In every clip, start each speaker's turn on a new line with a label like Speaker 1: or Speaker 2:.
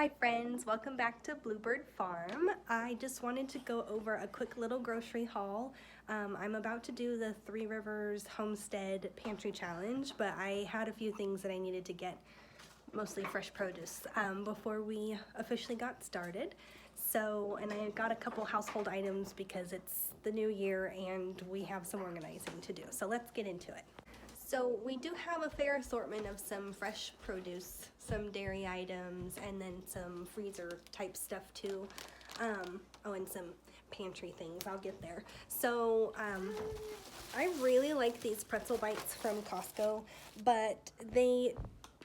Speaker 1: Hi friends, welcome back to Bluebird Farm. I just wanted to go over a quick little grocery haul. I'm about to do the Three Rivers Homestead Pantry Challenge, but I had a few things that I needed to get, mostly fresh produce, before we officially got started. And I got a couple household items because it's the new year and we have some organizing to do. So let's get into it. So we do have a fair assortment of some fresh produce, some dairy items, and then some freezer type stuff too. Oh, and some pantry things, I'll get there. So I really like these pretzel bites from Costco, but they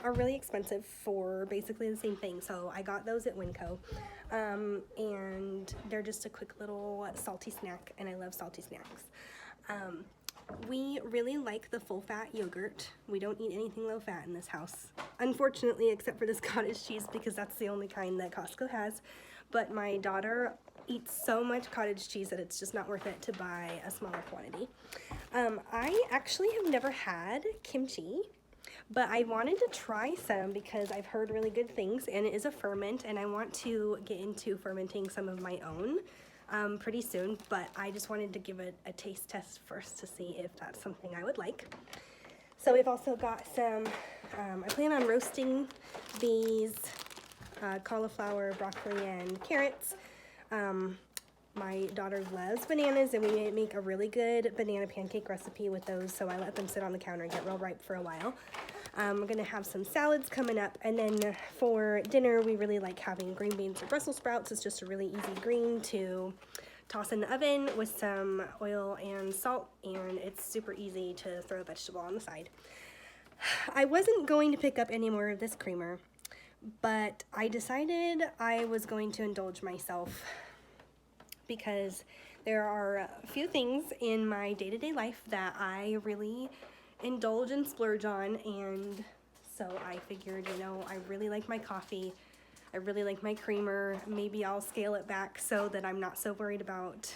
Speaker 1: are really expensive for basically the same thing. So I got those at Winco, and they're just a quick little salty snack, and I love salty snacks. We really like the full-fat yogurt. We don't eat anything low-fat in this house, unfortunately, except for this cottage cheese because that's the only kind that Costco has. But my daughter eats so much cottage cheese that it's just not worth it to buy a smaller quantity. I actually have never had kimchi, but I wanted to try some because I've heard really good things, and it is a ferment, and I want to get into fermenting some of my own pretty soon, but I just wanted to give it a taste test first to see if that's something I would like. So we've also got some, I plan on roasting these cauliflower, broccoli, and carrots. My daughter loves bananas, and we make a really good banana pancake recipe with those, so I let them sit on the counter and get real ripe for a while. We're gonna have some salads coming up, and then for dinner we really like having green beans or Brussels sprouts. It's just a really easy green to toss in the oven with some oil and salt, and it's super easy to throw a vegetable on the side. I wasn't going to pick up any more of this creamer, but I decided I was going to indulge myself because there are a few things in my day-to-day life that I really indulge and splurge on, and so I figured, you know, I really like my coffee, I really like my creamer. Maybe I'll scale it back so that I'm not so worried about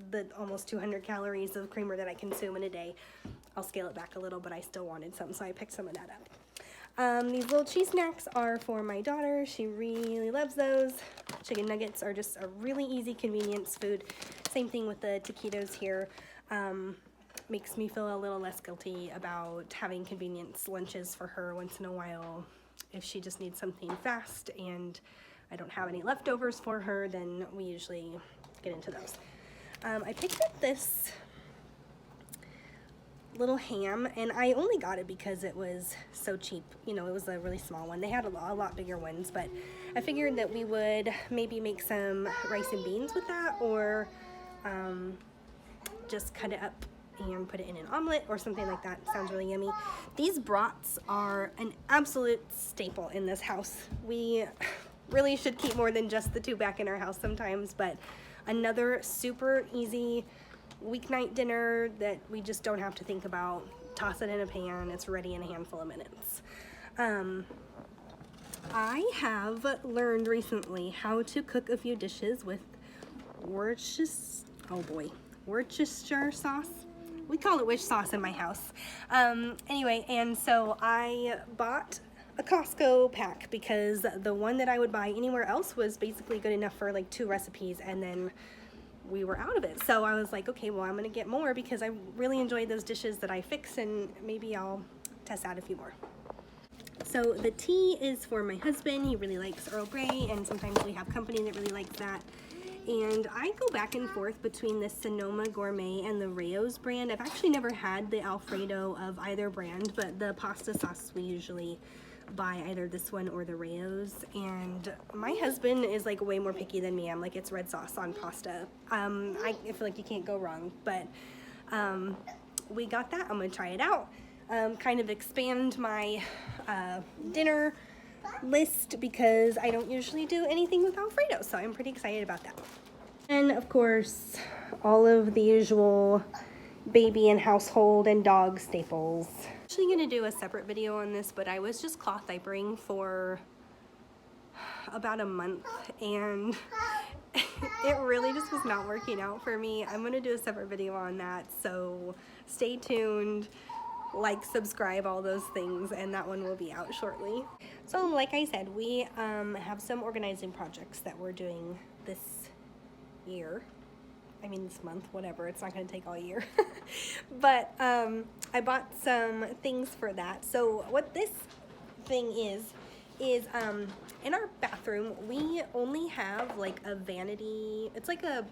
Speaker 1: the almost 200 calories of creamer that I consume in a day. I'll scale it back a little, but I still wanted some, so I picked some of that up. These little cheese snacks are for my daughter. She really loves those. Chicken nuggets are just a really easy convenience food. Same thing with the taquitos here. Makes me feel a little less guilty about having convenience lunches for her once in a while. If she just needs something fast and I don't have any leftovers for her, then we usually get into those. I picked up this little ham, and I only got it because it was so cheap. You know, it was a really small one. They had a lot bigger ones, but I figured that we would maybe make some rice and beans with that, or just cut it up and put it in an omelet or something like that. Sounds really yummy. These brats are an absolute staple in this house. We really should keep more than just the two back in our house sometimes, but another super easy weeknight dinner that we just don't have to think about. Toss it in a pan, it's ready in a handful of minutes. I have learned recently how to cook a few dishes with Worcestershire sauce. We call it wish sauce in my house. Anyway, and so I bought a Costco pack because the one that I would buy anywhere else was basically good enough for like 2 recipes, and then we were out of it. So I was like, okay, well, I'm gonna get more because I really enjoyed those dishes that I fix, and maybe I'll test out a few more. So the tea is for my husband. He really likes Earl Grey, and sometimes we have company that really likes that. And I go back and forth between the Sonoma Gourmet and the Rayo's brand. I've actually never had the Alfredo of either brand, but the pasta sauce we usually buy either this one or the Rayo's. And my husband is like way more picky than me. I'm like, it's red sauce on pasta. I feel like you can't go wrong, but we got that. I'm gonna try it out. Kind of expand my dinner list because I don't usually do anything with Alfredo, so I'm pretty excited about that. And of course, all of the usual baby and household and dog staples. I'm actually gonna do a separate video on this, but I was just cloth diapering for about a month, and it really just was not working out for me. I'm gonna do a separate video on that, so stay tuned. Like, subscribe, all those things, and that one will be out shortly. So like I said, we have some organizing projects that we're doing this year. I mean this month, whatever, it's not going to take all year. But I bought some things for that. So what this thing is in our bathroom, we only have like a vanity. It's like a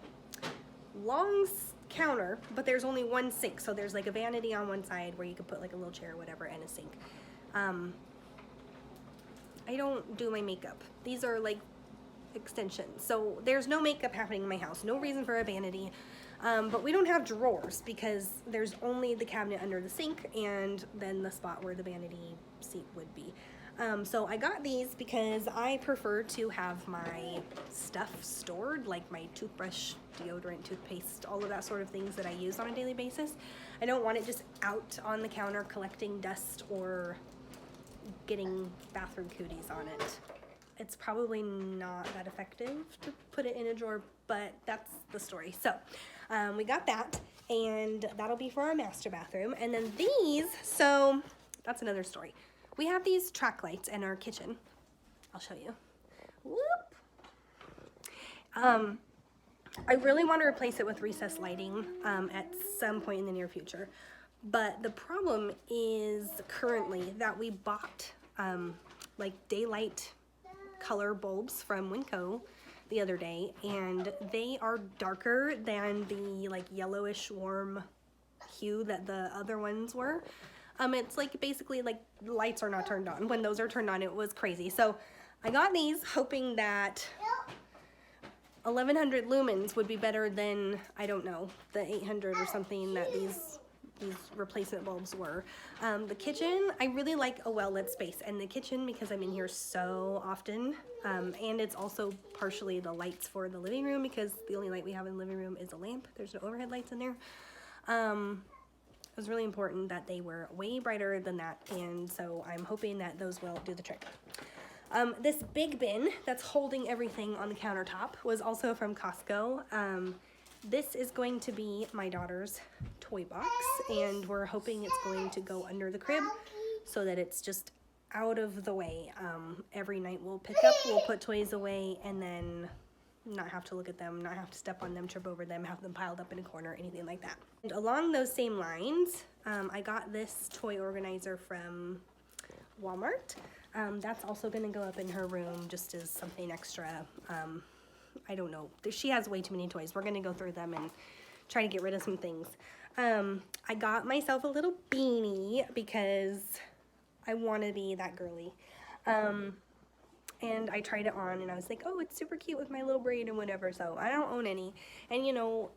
Speaker 1: long counter, but there's only one sink. So there's like a vanity on one side where you could put like a little chair or whatever, and a sink. I don't do my makeup. These are like extensions. So there's no makeup happening in my house. No reason for a vanity. But we don't have drawers because there's only the cabinet under the sink and then the spot where the vanity seat would be. So I got these because I prefer to have my stuff stored, like my toothbrush, deodorant, toothpaste, all of that sort of things that I use on a daily basis. I don't want it just out on the counter collecting dust or getting bathroom cooties on it. It's probably not that effective to put it in a drawer, but that's the story. So we got that, and that'll be for our master bathroom. And then these, so that's another story. We have these track lights in our kitchen. I'll show you. Whoop. I really want to replace it with recessed lighting at some point in the near future. But the problem is currently that we bought like daylight color bulbs from Winco the other day, and they are darker than the like yellowish warm hue that the other ones were. It's like basically like lights are not turned on. When those are turned on, it was crazy. So I got these hoping that 1100 lumens would be better than, I don't know, the 800 or something that these replacement bulbs were. The kitchen, I really like a well-lit space, and the kitchen, because I'm in here so often, and it's also partially the lights for the living room, because the only light we have in the living room is a lamp. There's no overhead lights in there. It was really important that they were way brighter than that, and so I'm hoping that those will do the trick. This big bin that's holding everything on the countertop was also from Costco. This is going to be my daughter's toy box, and we're hoping it's going to go under the crib so that it's just out of the way. Every night we'll pick up, we'll put toys away, and then not have to look at them, not have to step on them, trip over them, have them piled up in a corner, anything like that. And along those same lines, I got this toy organizer from Walmart. That's also going to go up in her room just as something extra. I don't know. She has way too many toys. We're going to go through them and try to get rid of some things. I got myself a little beanie because I want to be that girly. And I tried it on and I was like, oh, it's super cute with my little braid and whatever. So I don't own any. And you know,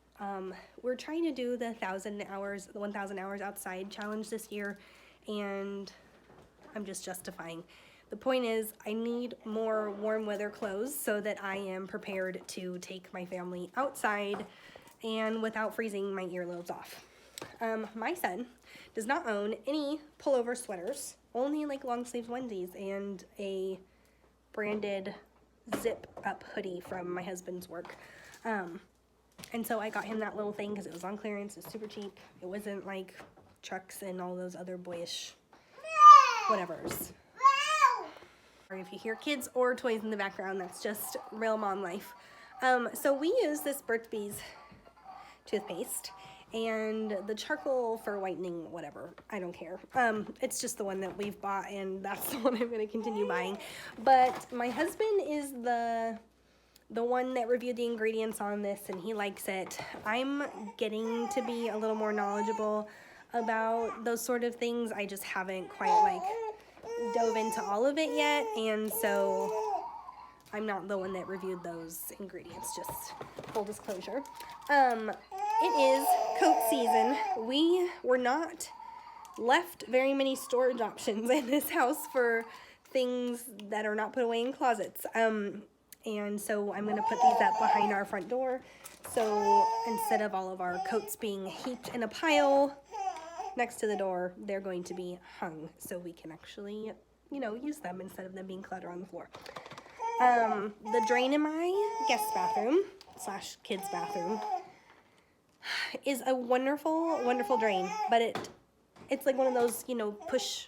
Speaker 1: we're trying to do the 1,000 hours outside challenge this year, and I'm just justifying. The point is, I need more warm weather clothes so that I am prepared to take my family outside and without freezing my earlobes off. My son does not own any pullover sweaters, only like long sleeves onesies and a branded zip up hoodie from my husband's work. And so I got him that little thing because it was on clearance. It was super cheap. It wasn't like trucks and all those other boyish whatevers. Or if you hear kids or toys in the background, that's just real mom life. So we use this Burt's Bees toothpaste and the charcoal for whitening, whatever. I don't care. It's just the one that we've bought, and that's the one I'm going to continue buying. But my husband is the one that reviewed the ingredients on this, and he likes it. I'm getting to be a little more knowledgeable about those sort of things. I just haven't quite like dove into all of it yet, and so I'm not the one that reviewed those ingredients, just full disclosure. It is coat season. We were not left very many storage options in this house for things that are not put away in closets. And so I'm going to put these up behind our front door. So instead of all of our coats being heaped in a pile next to the door, they're going to be hung so we can actually, you know, use them instead of them being clutter on the floor. The drain in my guest bathroom / kids bathroom is a wonderful, wonderful drain, but it's like one of those, you know, push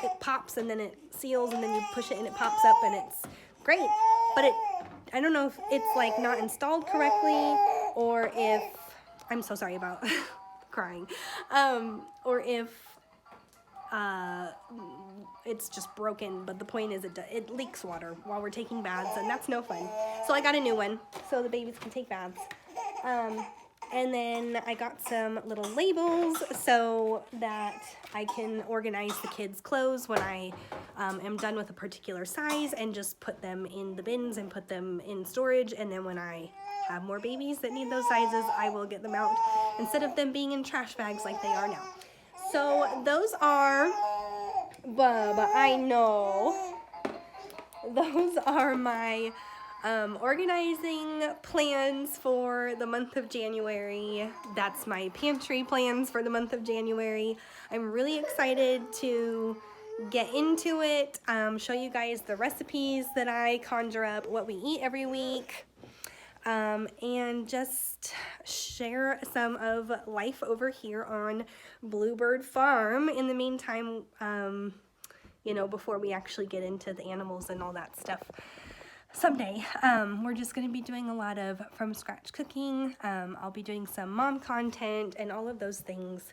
Speaker 1: it pops and then it seals and then you push it and it pops up and it's great. But I don't know if it's like not installed correctly, or if, I'm so sorry about crying, or if it's just broken. But the point is it leaks water while we're taking baths, and that's no fun. So I got a new one so the babies can take baths. And then I got some little labels so that I can organize the kids' clothes when I am done with a particular size, and just put them in the bins and put them in storage. And then when I have more babies that need those sizes, I will get them out instead of them being in trash bags like they are now. So those are, Bubba, I know, those are my organizing plans for the month of January. That's my pantry plans for the month of January. I'm really excited to get into it, show you guys the recipes that I conjure up, what we eat every week, and just share some of life over here on Bluebird Farm in the meantime, you know, before we actually get into the animals and all that stuff. Someday, we're just going to be doing a lot of from scratch cooking. I'll be doing some mom content and all of those things.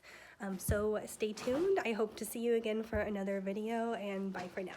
Speaker 1: So stay tuned. I hope to see you again for another video, and bye for now.